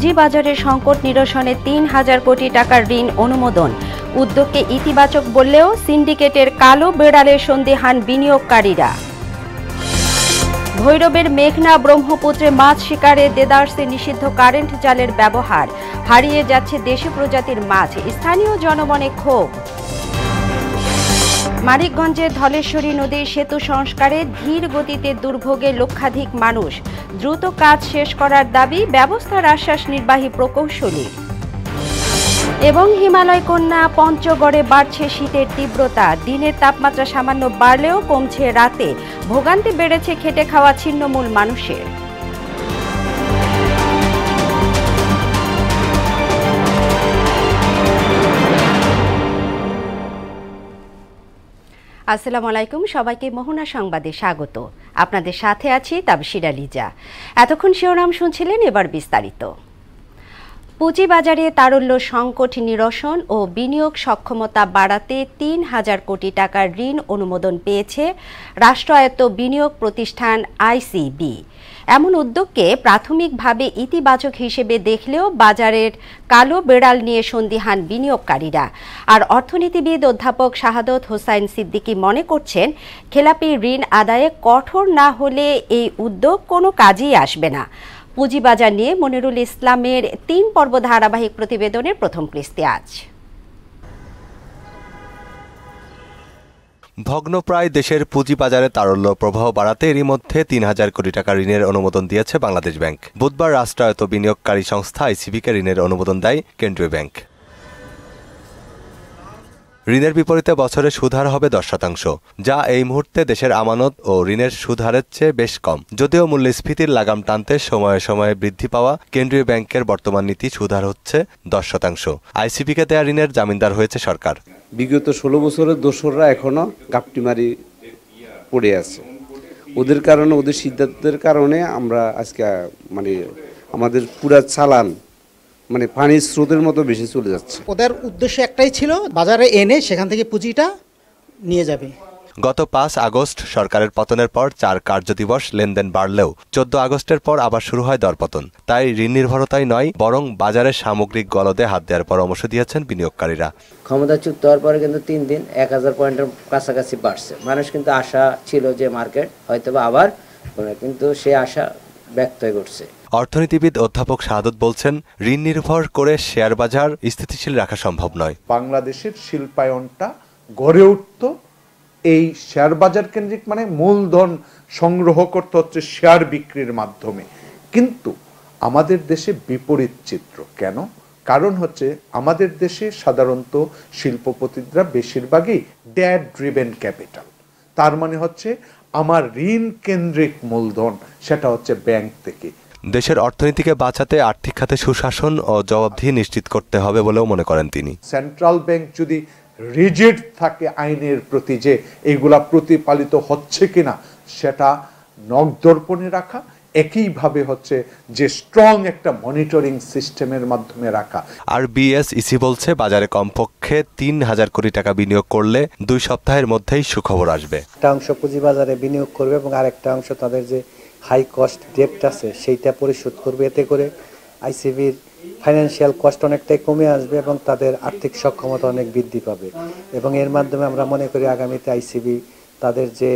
পুঁজিবাজারের সংকট নিরসনে ৩,০০০ কোটি টাকার ঋণ অনুমোদন। উদ্যোগকে ইতিবাচক বললেও সিন্ডিকেটের কালো বেড়ালে সন্দিহান বিনিয়োগকারীরা। ভৈরবের মেঘনা ব্রহ্মপুত্রে মাছ শিকারে দেদারসে নিষিদ্ধ কারেন্ট জালের ব্যবহার। হারিয়ে যাচ্ছে দেশি প্রজাতির মাছ, স্থানীয় জনমনে ক্ষোভ। মানিকগঞ্জের ধলেশ্বরী নদীর সেতু সংস্কারে ধীর গতিতে দুর্ভোগে লক্ষাধিক মানুষ। দ্রুত কাজ শেষ করার দাবি, ব্যবস্থার আশ্বাস নির্বাহী প্রকৌশলী। এবং হিমালয় কন্যা পঞ্চগড়ে বাড়ছে শীতের তীব্রতা। দিনের তাপমাত্রা সামান্য বাড়লেও কমছে রাতে। ভোগান্তি বেড়েছে খেটে খাওয়া ছিন্নমূল মানুষের। আসসালামু আলাইকুম, সবাইকে মোহনা সংবাদে স্বাগত। আপনাদের সাথে আছি তাবশিরা লিজা। এতক্ষণ শিরোনাম শুনছিলেন, এবার বিস্তারিত। পুঁজিবাজারে তারল্য সংকট নিরসন ও বিনিয়োগ সক্ষমতা বাড়াতে ৩,০০০ কোটি টাকার ঋণ অনুমোদন পেয়েছে রাষ্ট্রায়ত্ত বিনিয়োগ প্রতিষ্ঠান আইসিবি। এমন উদ্যোগকে প্রাথমিকভাবে ইতিবাচক হিসেবে দেখলেও বাজারের কালো বেড়াল নিয়ে সন্দিহান বিনিয়োগকারীরা। আর অর্থনীতিবিদ অধ্যাপক শাহাদত হোসাইন সিদ্দিকী মনে করছেন, খেলাপি ঋণ আদায়ে কঠোর না হলে এই উদ্যোগ কোনো কাজেই আসবে না। পুঁজিবাজার নিয়ে মনিরুল ইসলামের ৩ পর্ব ধারাবাহিক প্রতিবেদনের প্রথম পৃষ্ঠা আজ। ভগ্নপ্রায় দেশের পুঁজিবাজারে তারল্য প্রবাহ বাড়াতে এরই মধ্যে ৩,০০০ কোটি টাকা ঋণের অনুমোদন দিয়েছে বাংলাদেশ ব্যাংক। বুধবার রাষ্ট্রায়ত্ত বিনিয়োগকারী সংস্থা আইসিবিকে ঋণের অনুমোদন দেয় কেন্দ্রীয় ব্যাংক। ঋণের বিপরীতে বছরে সুদহার হবে 10%, যা এই মুহূর্তে দেশের আমানত ও ঋণের সুদহারের চেয়ে বেশ কম। যদিও মূল্যস্ফীতির লাগাম টানতে সময়ে সময়ে বৃদ্ধি পাওয়া কেন্দ্রীয় ব্যাংকের বর্তমান নীতি সুদহার হচ্ছে 10%। আইসিবিকে দেয়া ঋণের জামিনদার হয়েছে সরকার। বিগত 16 বছরের দোসররা এখনো গাপটিমারি পড়ে আছে। ওদের কারণে, ওদের সিদ্ধান্তের কারণে আমরা আজকে আমাদের পুরা চালান পানির স্রোতের মতো বেশি চলে যাচ্ছে। ওদের উদ্দেশ্য একটাই ছিল, বাজারে এনে সেখান থেকে পুঁজিটা নিয়ে যাবে। গত 5 আগস্ট সরকারের পতনের পর 4 কার্যদিবস লেনদেন বাড়লেও 14 আগস্টের পর আবার শুরু হয় দরপতন। তাই ঋণ নির্ভরতাই নয়, বরং বাজারের সামগ্রিক গলদে হাত দেওয়ার পরামর্শ দিয়েছেন বিনিয়োগকারীরা। ক্ষমতাচ্যুত হওয়ার পরে কিন্তু 3 দিন 1000 পয়েন্টের কাছাকাছি বাড়ছে। মানুষ কিন্তু আশা ছিল যে মার্কেট হয়তোবা আবার, কিন্তু সে আশা ব্যক্ত করছে। অর্থনীতিবিদ অধ্যাপক শাহাদত বলছেন, ঋণ নির্ভর করে শেয়ার বাজার স্থিতিশীল রাখা সম্ভব নয়। বাংলাদেশের শিল্পায়নটা গড়ে উঠত এই শেয়ার বাজার কেন্দ্রিক, মূলধন সংগ্রহ করতে হচ্ছে শেয়ার বিক্রির মাধ্যমে। কিন্তু আমাদের দেশে বিপরীত চিত্র। কেন? কারণ হচ্ছে আমাদের দেশে সাধারণত শিল্পপতিরা বেশিরভাগই ডেট ড্রিভেন ক্যাপিটাল। তার মানে হচ্ছে আমার ঋণ কেন্দ্রিক মূলধন সেটা হচ্ছে ব্যাংক থেকে। দেশের অর্থনীতিকে বাঁচাতে আর্থিক খাতে সুশাসন ও জবাবদিহি নিশ্চিত করতে হবে বলেও মনে করেন তিনি। সেন্ট্রাল ব্যাংক যদি রিজিড থাকে আইনের প্রতি, যে এগুলা প্রতিপালিত হচ্ছে কিনা সেটা নখদর্পণে রাখা, একইভাবে হচ্ছে যে স্ট্রং একটা মনিটরিং সিস্টেমের মাধ্যমে রাখা। আর বিএসইসি বলছে, বাজারে কমপক্ষে ৩,০০০ কোটি টাকা বিনিয়োগ করলে 2 সপ্তাহের মধ্যেই সুখবর আসবে। একটা অংশ পুঁজিবাজারে বিনিয়োগ করবে এবং আরেকটা অংশ তাদের যে হাই কস্ট ডেপ্ট আছে সেইটা পরিশোধ করবে। এতে করে আইসিবির ফাইন্যান্সিয়াল কস্ট অনেকটাই কমে আসবে এবং তাদের আর্থিক সক্ষমতা অনেক বৃদ্ধি পাবে। এবং এর মাধ্যমে আমরা মনে করি আগামীতে আইসিবি তাদের যে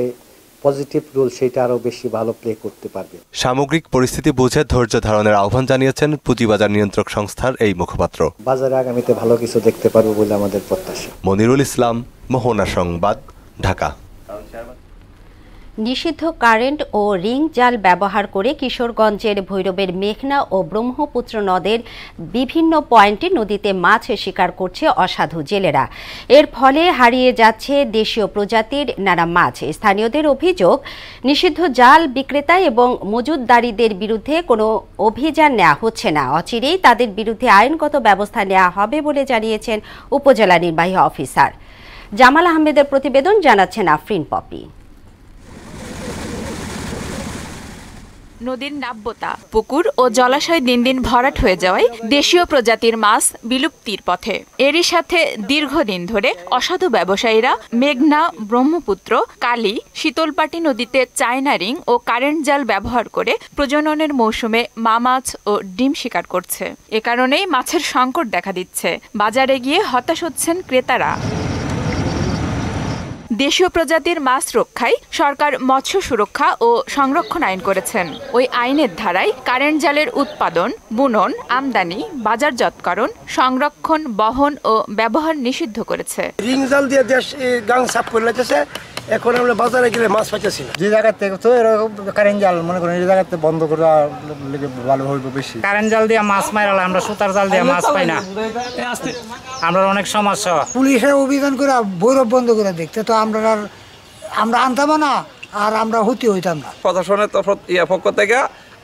পজিটিভ রোল সেটা আরো বেশি ভালো প্লে করতে পারবে। সামগ্রিক পরিস্থিতি বুঝে ধৈর্য ধারণের আহ্বান জানিয়েছেন পুঁজিবাজার নিয়ন্ত্রক সংস্থার এই মুখপাত্র। বাজারে আগামীতে ভালো কিছু দেখতে পারবো বলে আমাদের প্রত্যাশা। মনিরুল ইসলাম, মোহনা সংবাদ, ঢাকা। নিষিদ্ধ কারেন্ট ও রিং জাল ব্যবহার করে কিশোরগঞ্জের ভৈরবের মেঘনা ও ব্রহ্মপুত্র নদের বিভিন্ন পয়েন্টে নদীতে মাছ শিকার করছে অসাধু জেলেরা। এর ফলে হারিয়ে যাচ্ছে দেশীয় প্রজাতির নানা মাছ। স্থানীয়দের অভিযোগ, নিষিদ্ধ জাল বিক্রেতা এবং মজুতদারীদের বিরুদ্ধে কোনো অভিযান নেওয়া হচ্ছে না। অচিরেই তাদের বিরুদ্ধে আইনগত ব্যবস্থা নেওয়া হবে বলে জানিয়েছেন উপজেলা নির্বাহী অফিসার। জামাল আহমেদের প্রতিবেদন, জানাচ্ছেন আফরিন পপি। নদীর নাব্যতা, পুকুর ও জলাশয় দিন দিন ভরাট হয়ে যাওয়ায় দেশীয় প্রজাতির মাছ বিলুপ্তির পথে। এরই সাথে দীর্ঘদিন ধরে অসাধু ব্যবসায়ীরা মেঘনা, ব্রহ্মপুত্র, কালী, শীতলপাটি নদীতে চায়না রিং ও কারেন্ট জাল ব্যবহার করে প্রজননের মৌসুমে মা মাছ ও ডিম শিকার করছে। এ কারণেই মাছের সংকট দেখা দিচ্ছে। বাজারে গিয়ে হতাশ হচ্ছেন ক্রেতারা। দেশীয় প্রজাতির মাছ রক্ষায় সরকার মৎস্য সুরক্ষা ও সংরক্ষণ আইন করেছেন। ওই আইনের ধারায় কারেন্ট জালের উৎপাদন, বুনন, আমদানি, বাজারজাতকরণ, সংরক্ষণ, বহন ও ব্যবহার নিষিদ্ধ করেছে। রিং জাল দিয়ে দেশ গাং সাফ করে লাগতেছে। এখন আমরা বাজারে গেলে মাছ পাইতেছি না। যে জায়গা থেকে তো এরকম কারেন্ট জাল মনে করেন এই জায়গাতে বন্ধ করে ভালো হইব বেশি। কারেন্ট জাল দিয়ে মাছ মারালে আমরা সুতার জাল দিয়ে মাছ পাই না, আমরা অনেক সমস্যা। পুলিশে অভিযান করে বৈরব বন্ধ করে দেখতে তো আমরা আনতাম না, আর আমরা হইতাম না। প্রশাসনের পক্ষ থেকে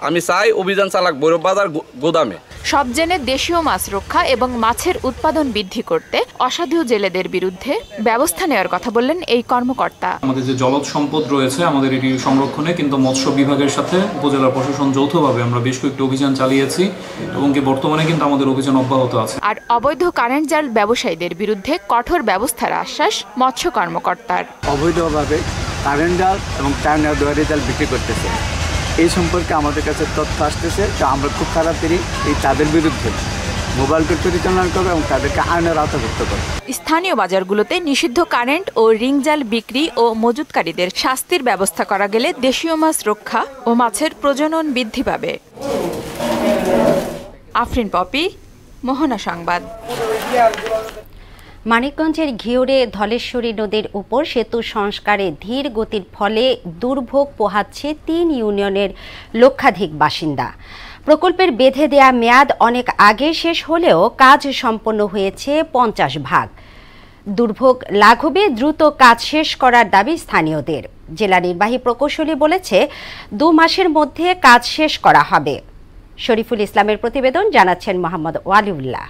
আমি চাই অভিযান চালাক বৈরব বাজার গোদামে। সব জেনে দেশীয় মাছ রক্ষা এবং মাছের উৎপাদন বৃদ্ধি করতে অসাধু জেলেদের বিরুদ্ধে ব্যবস্থা নেওয়ার কথা বললেন এই কর্মকর্তা। আমাদের যে জলজ সম্পদ রয়েছে আমাদের এটি সংরক্ষণে কিন্তু মৎস্য বিভাগের সাথে উপজেলা প্রশাসন যৌথভাবে আমরা বেশ কয়েকটি অভিযান চালিয়েছি এবং বর্তমানে কিন্তু আমাদের অভিযান অব্যাহত আছে। আর অবৈধ কারেন্ট জাল ব্যবসায়ীদের বিরুদ্ধে কঠোর ব্যবস্থার আশ্বাস মৎস্য কর্মকর্তার। অবৈধভাবে কারেন্ট জাল এবং চায়না দোয়ারি জাল বিক্রি করতেছে, এই সম্পর্কে আমাদের কাছে তথ্য আসতেছে। তো আমরা খুব তাড়াতাড়ি তাদের বিরুদ্ধে মোবাইল কোর্ট পরিচালনা করবো এবং তাদেরকে আইনের আওতাভুক্ত করব। স্থানীয় বাজারগুলোতে নিষিদ্ধ কারেন্ট ও রিং জাল বিক্রি ও মজুতকারীদের শাস্তির ব্যবস্থা করা গেলে দেশীয় মাছ রক্ষা ও মাছের প্রজনন বৃদ্ধি পাবে। আফরিন পপি, মোহনা সংবাদ। মানিকগঞ্জের ঘিওরে ধলেশ্বরী নদীর উপর সেতু সংস্কারে ধীর গতির ফলে দুর্ভোগ পোহাচ্ছে ৩ ইউনিয়নের লক্ষাধিক বাসিন্দা। প্রকল্পের বেঁধে দেয়া মেয়াদ অনেক আগে শেষ হলেও কাজ সম্পন্ন হয়েছে ৫০%। দুর্ভোগ লাঘবে দ্রুত কাজ শেষ করার দাবি স্থানীয়দের। জেলা নির্বাহী প্রকৌশলী বলেছে ২ মাসের মধ্যে কাজ শেষ করা হবে। শরীফুল ইসলামের প্রতিবেদন, জানাচ্ছেন মোহাম্মদ ওয়ালিউল্লাহ।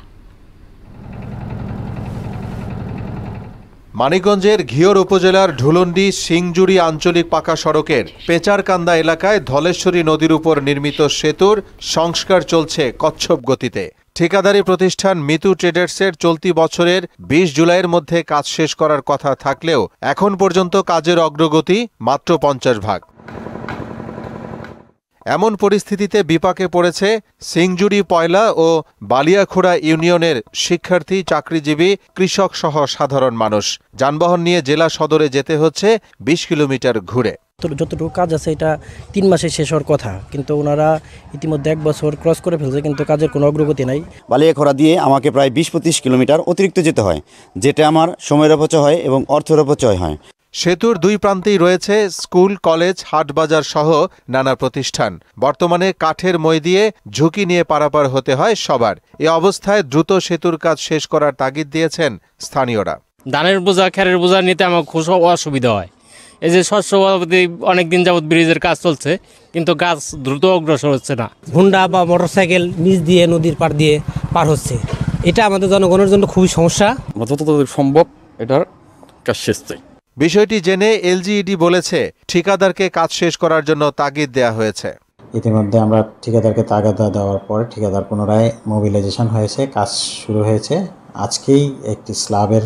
মানিকগঞ্জের ঘিওর উপজেলার ঢুলন্ডি সিংজুড়ি আঞ্চলিক পাকা সড়কের পেচারকান্দা এলাকায় ধলেশ্বরী নদীর উপর নির্মিত সেতুর সংস্কার চলছে কচ্ছপ গতিতে। ঠিকাদারি প্রতিষ্ঠান মিতু ট্রেডার্সের চলতি বছরের ২০ জুলাইয়ের মধ্যে কাজ শেষ করার কথা থাকলেও এখন পর্যন্ত কাজের অগ্রগতি মাত্র ৫০%। এমন পরিস্থিতিতে বিপাকে পড়েছে সিংজুড়ি পয়লা ও বালিয়াখোড়া ইউনিয়নের শিক্ষার্থী, চাকরিজীবী, কৃষক সহ সাধারণ মানুষ। যানবাহন নিয়ে জেলা সদরে যেতে হচ্ছে ২০ কিলোমিটার ঘুরে। যতটুকু কাজ আছে এটা ৩ মাসে শেষ হওয়ার কথা, কিন্তু ওনারা ইতিমধ্যে ১ বছর ক্রস করে ফেলছে, কিন্তু কাজের কোনো অগ্রগতি নাই। বালিয়াখোড়া দিয়ে আমাকে প্রায় ২০-২৫ কিলোমিটার অতিরিক্ত যেতে হয়, যেটা আমার সময়ের অপচয় হয় এবং অর্থের অপচয় হয়। সেতুর ২ প্রান্তেই রয়েছে স্কুল, কলেজ, হাটবাজার সহ নানা প্রতিষ্ঠান। বর্তমানে কাঠের মই দিয়ে ঝুঁকি নিয়ে পারাপার হতে হয় সবার। এ অবস্থায় দ্রুত সেতুর কাজ শেষ করার তাগিদ দিয়েছেন স্থানীয়রা। ধানের বোঝা, খেরের বোঝা নিতে আমার খুব অসুবিধা হয়। এই যে শস্য অনেকদিন যাবৎ ব্রিজের কাজ চলছে, কিন্তু কাজ দ্রুত অগ্রসর হচ্ছে না। হুন্ডা বা মোটরসাইকেল নিচ দিয়ে নদীর পার দিয়ে পার হচ্ছে, এটা আমাদের জনগণের জন্য খুবই সমস্যা। যত সম্ভব এটার কাজ শেষ চাই। বিষয়টি জেনে এলজিইডি বলেছে ঠিকাদারকে কাজ শেষ করার জন্য তাগিদ দেওয়া হয়েছে। ইতিমধ্যে আমরা ঠিকাদারকে তাগিদ দেওয়ার পরে ঠিকাদার পুনরায় মোবিলাইজেশন হয়েছে, কাজ শুরু হয়েছে। আজকেই একটি স্ল্যাবের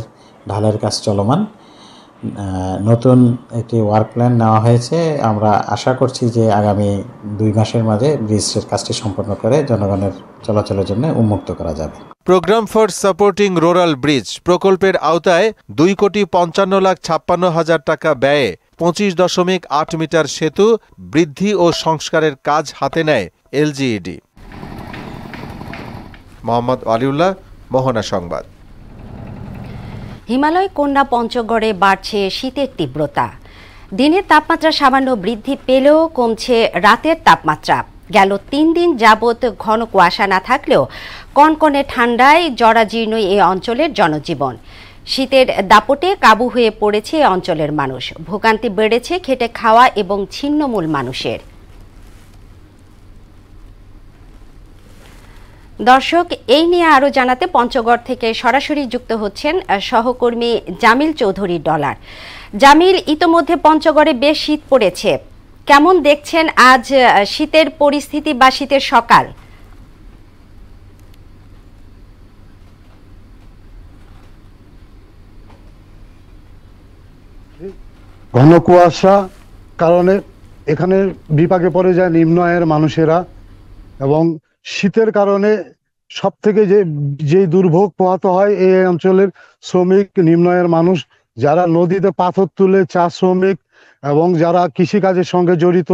ঢালের কাজ চলমান। নতুন একটি ওয়ার্ক প্ল্যান নেওয়া হয়েছে। আমরা আশা করছি যে আগামী ২ মাসের মাঝে ব্রিজের কাজটি সম্পন্ন করে জনগণের চলাচলের জন্য উন্মুক্ত করা যাবে। Program for supporting rural bridge প্রকল্পের আওতায় ২,৫৫,৫৬,০০০ টাকা ব্যয়ে ২৫.৮ মিটার সেতু বৃদ্ধি ও সংস্কারের কাজ হাতে নেয় এলজিইডি। মোহাম্মদ ওয়ালিউল্লাহ, মোহনা সংবাদ। হিমালয় কন্যা পঞ্চগড়ে বাড়ছে শীতের তীব্রতা। দিনের তাপমাত্রা সামান্য বৃদ্ধি পেলেও কমছে রাতের তাপমাত্রা। গেল ৩ দিন যাবৎ ঘন কুয়াশা না থাকলেও কনকনে ঠান্ডায় জরাজীর্ণ এই অঞ্চলের জনজীবন। শীতের দাপটে কাবু হয়ে পড়েছে এই অঞ্চলের মানুষ। ভোগান্তি বেড়েছে খেটে খাওয়া এবং ছিন্নমূল মানুষের। দর্শক, এই নিয়ে আরও জানাতে পঞ্চগড় থেকে সরাসরি যুক্ত হচ্ছেন সহকর্মী জামিল চৌধুরী ডলার। জামিল, ইতোমধ্যে পঞ্চগড়ে বেশ শীত পড়েছে, কেমন দেখছেন আজ শীতের পরিস্থিতি বা শীতের সকাল? ঘন কুয়াশা কারণে এখানে বিপাকে পড়ে যায় নিম্ন আয়ের মানুষেরা, এবং শীতের কারণে সব থেকে যে দুর্ভোগ পোহাতে হয় এই অঞ্চলের শ্রমিক, নিম্ন আয়ের মানুষ যারা নদীতে পাথর তুলে, চা শ্রমিক এবং যারা কৃষিকাজের সঙ্গে জড়িত,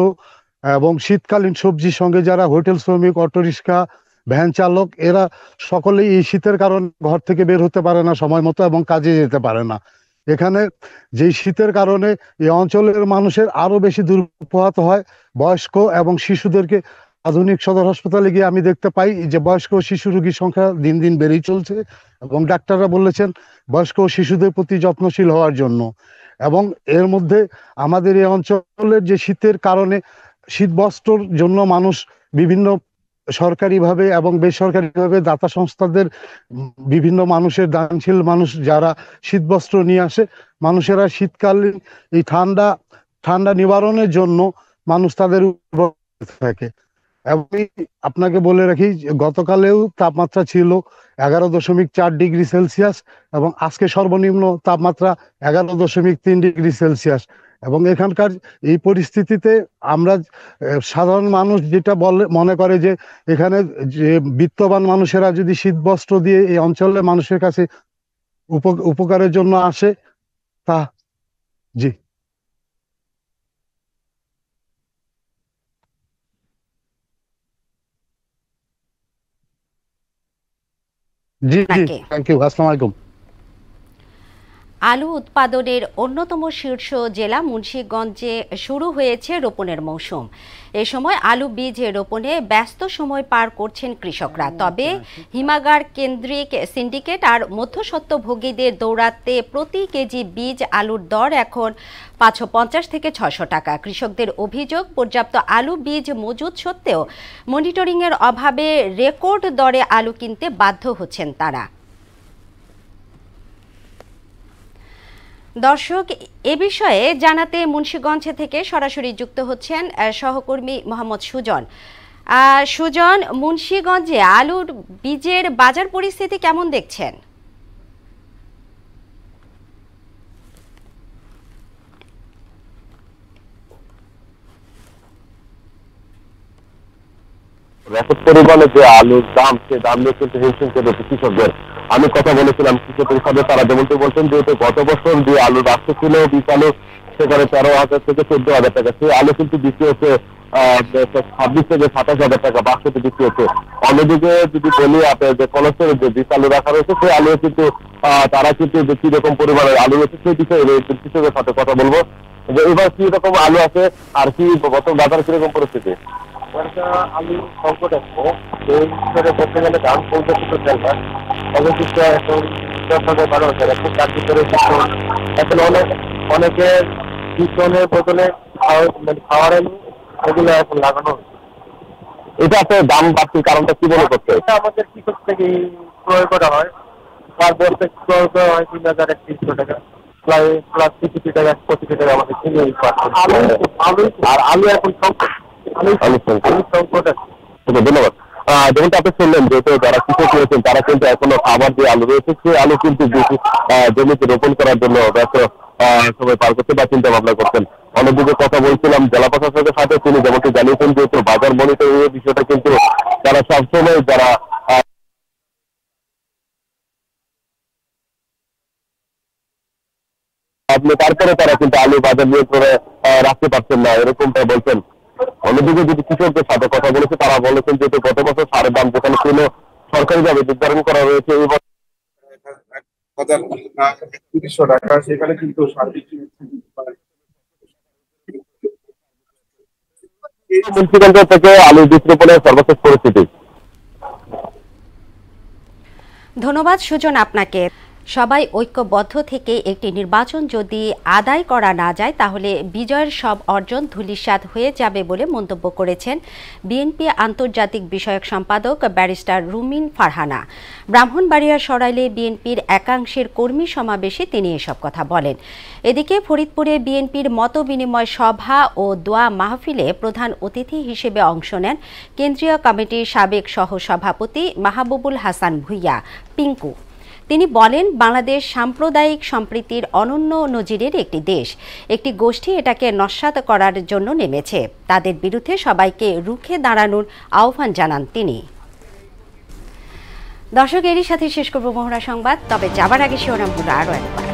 এবং শীতকালীন সবজির সঙ্গে যারা হোটেল শ্রমিক, অটোরিক্সা, ভ্যান চালক, এরা সকলেই এই শীতের কারণে ঘর থেকে বের হতে পারে না সময় মতো এবং কাজে যেতে পারে না। এখানে যে শীতের কারণে এই অঞ্চলের মানুষের আরো বেশি দুর্ভোগ পোহাতে হয়। বয়স্ক এবং শিশুদেরকে আধুনিক সদর হাসপাতালে গিয়ে আমি দেখতে পাই যে বয়স্ক ও শিশু রোগীর সংখ্যা দিন দিন বেড়েই চলছে, এবং ডাক্তাররা বলেছেন বয়স্ক ও শিশুদের প্রতি যত্নশীল হওয়ার জন্য। এবং এর মধ্যে আমাদের এই অঞ্চলের যে শীতের কারণে শীতবস্ত্রর জন্য মানুষ বিভিন্ন সরকারিভাবে এবং বেসরকারিভাবে দাতা সংস্থাদের বিভিন্ন মানুষের দানশীল মানুষ যারা শীতবস্ত্র নিয়ে আসে, মানুষেরা শীতকালীন এই ঠান্ডা নিবারণের জন্য মানুষ তাদের থাকে। এবং আপনাকে বলে রাখি গতকালেও তাপমাত্রা ছিল 11.4 ডিগ্রি সেলসিয়াস এবং আজকে সর্বনিম্ন তাপমাত্রা 11.3 ডিগ্রি সেলসিয়াস। এবং এখানকার এই পরিস্থিতিতে আমরা সাধারণ মানুষ যেটা মনে করে যে এখানে যে বিত্তবান মানুষেরা যদি শীতবস্ত্র দিয়ে এই অঞ্চলের মানুষের কাছে উপকারের জন্য আসে, তা জি জি জি থ্যাংক ইউ। আসসালামু আলাইকুম। আলু উৎপাদনের অন্যতম শীর্ষ জেলা মুন্সিগঞ্জে শুরু হয়েছে রোপণের মৌসুম। এ সময় আলু বীজ রোপণে ব্যস্ত সময় পার করছেন কৃষকরা। তবে হিমাগার কেন্দ্রিক সিন্ডিকেট আর মধ্যস্বত্বভোগীদের দৌরাত্মে প্রতি কেজি বীজ আলুর দর এখন 550 থেকে 600 টাকা। কৃষকদের অভিযোগ, পর্যাপ্ত আলু বীজ মজুদ সত্ত্বেও মনিটরিংয়ের অভাবে রেকর্ড দরে আলু কিনতে বাধ্য হচ্ছেন তারা। দর্শক, এ বিষয়ে জানাতে মুন্সিগঞ্জ থেকে সরাসরি যুক্ত হচ্ছেন সহকর্মী মোহাম্মদ সুজন। সুজন, মুন্সিগঞ্জে আলুর বীজের বাজার পরিস্থিতি কেমন দেখছেন? রেকর্ড পরিমাণে যে আলুর দাম, সে দাম নিয়ে কিন্তু হিমশিম খেতে কৃষকদের। আমি কথা বলেছিলাম কৃষকের সাথে, তারা যেমনটি বলছেন যেহেতু গত বছর যে আলুর রাস্তা ছিল বীজ আলু, সেখানে 13,000 থেকে 14,000 টাকা, সেই আলু কিন্তু বিক্রি হচ্ছে 26 থেকে 27,000 টাকা বাক্সতে বিক্রি হচ্ছে। অন্যদিকে যদি বলি আপনার যে কলেস্টোরের যে বীজ আলু রাখা রয়েছে, সেই আলু কিন্তু তারা কিন্তু যে কি রকম পরিমাণের আলু রয়েছে সেই বিষয়ে কৃষকের সাথে কথা বলবো যে এবার কি রকম আলু আছে আর কি বর্তমান বাজার কিরকম পরিস্থিতি। আলু সংকট আছে, এই হিসেবে বলতে গেলে দাম পৌঁছে তেলটা অবশিষ্ট এখন 10,000-12,000। এখন তার ভিতরে এখন অনেকের বিচনের বদলে খাওয়ার আলু এগুলো এখন লাগানো হচ্ছে। এটা আপনার দাম বাড়তির কারণটা কি মনে করছে? এটা আমাদের কৃষক থেকে ক্রয় করা হয়, তারপর ক্রয় করা হয় 3,100 টাকা প্লাস কিছু টাকা, 25 টাকা আমাদের কিনে আলু। আর আলু এখন সংকট, সংকট আছে। ধন্যবাদ। যেমনটা আপনি শুনলেন, যেহেতু যারা কৃষক রয়েছেন তারা কিন্তু এখনো খাবার যে আলু রয়েছে সেই আলু কিন্তু জমিতে রোপণ করার জন্য ব্যস্ত সময় পার করতে বা চিন্তা ভাবনা করছেন। অন্যদিকে কথা বলছিলাম জেলা প্রশাসকের সাথে, তিনি যেমনটি জানিয়েছেন যেহেতু বাজার মনিটরিং এর বিষয়টা কিন্তু তারা সবসময় যারা তারপরে তারা কিন্তু আলু বাজার নিয়ন্ত্রণে রাখতে পারছেন না, এরকমটা বলছেন। অন্যদিকে যদি কৃষকদের সাথে কথা বলেছে, তারা বলেছেন যেহেতু গত বছর সারের দাম যেখানে ছিল সরকারিভাবে নির্ধারণ করা রয়েছে এই বছর 1,300 টাকা, সেখানে কিন্তু মুন্সিগঞ্জ থেকে আলু বিক্রয়ের সর্বশেষ পরিস্থিতি। ধন্যবাদ সুজন আপনাকে। সবাই ঐক্যবদ্ধ থেকে একটি নির্বাচন যদি আদায় করা না যায় তাহলে বিজয়ের সব অর্জন ধূলিসাৎ হয়ে যাবে বলে মন্তব্য করেছেন বিএনপি আন্তর্জাতিক বিষয়ক সম্পাদক ব্যারিস্টার রুমিন ফারহানা। ব্রাহ্মণবাড়িয়ার সরাইলে বিএনপির একাংশের কর্মী সমাবেশে তিনি এসব কথা বলেন। এদিকে ফরিদপুরে বিএনপির মতবিনিময় সভা ও দোয়া মাহফিলে প্রধান অতিথি হিসেবে অংশ নেন কেন্দ্রীয় কমিটির সাবেক সহসভাপতি মাহবুবুল হাসান ভূঁইয়া পিঙ্কু। তিনি বলেন, বাংলাদেশ সাম্প্রদায়িক সম্প্রীতির অনন্য নজিরের একটি দেশ। একটি গোষ্ঠী এটাকে নস্যাৎ করার জন্য নেমেছে। তাদের বিরুদ্ধে সবাইকে রুখে দাঁড়ানোর আহ্বান জানান তিনি। দর্শক, এরই সাথে শেষ করব মোহনা সংবাদ। তবে যাবার আগে শিরোনামগুলো আরও একবার।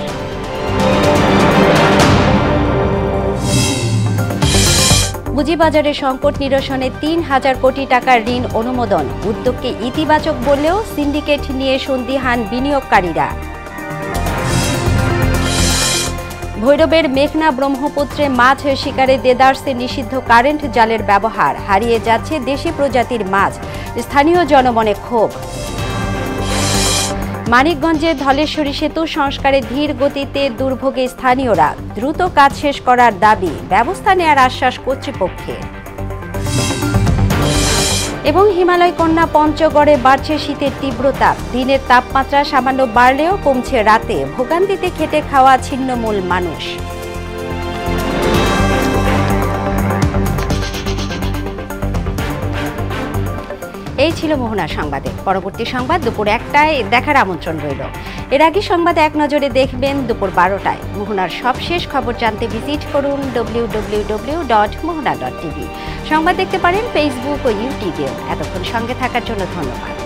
পুঁজিবাজারের সংকট নিরসনে ৩,০০০ কোটি টাকার ঋণ অনুমোদন। উদ্যোগকে ইতিবাচক বললেও সিন্ডিকেট নিয়ে সন্দিহান বিনিয়োগকারীরা। ভৈরবের মেঘনা ব্রহ্মপুত্রে মাছ শিকারে দেদারসে নিষিদ্ধ কারেন্ট জালের ব্যবহার। হারিয়ে যাচ্ছে দেশি প্রজাতির মাছ, স্থানীয় জনমনে ক্ষোভ। মানিকগঞ্জে ধলেশ্বরী সেতু সংস্কারে ধীর গতিতে দুর্ভোগে স্থানীয়রা। দ্রুত কাজ শেষ করার দাবি, ব্যবস্থা নেয়ার আশ্বাস কর্তৃপক্ষের। এবং হিমালয় কন্যা পঞ্চগড়ে বাড়ছে শীতের তীব্রতা। দিনের তাপমাত্রা সামান্য বাড়লেও কমছে রাতে। ভোগান্তিতে খেটে খাওয়া ছিন্নমূল মানুষ। এই ছিল মোহনা সংবাদে। পরবর্তী সংবাদ দুপুর ১টায় দেখার আমন্ত্রণ রইল। এর আগে সংবাদ এক নজরে দেখবেন দুপুর ১২টায়। মোহনার সবশেষ খবর জানতে ভিজিট করুন www.mohana.tv। সংবাদ দেখতে পারেন ফেসবুক ও ইউটিউবেও। এতক্ষণ সঙ্গে থাকার জন্য ধন্যবাদ।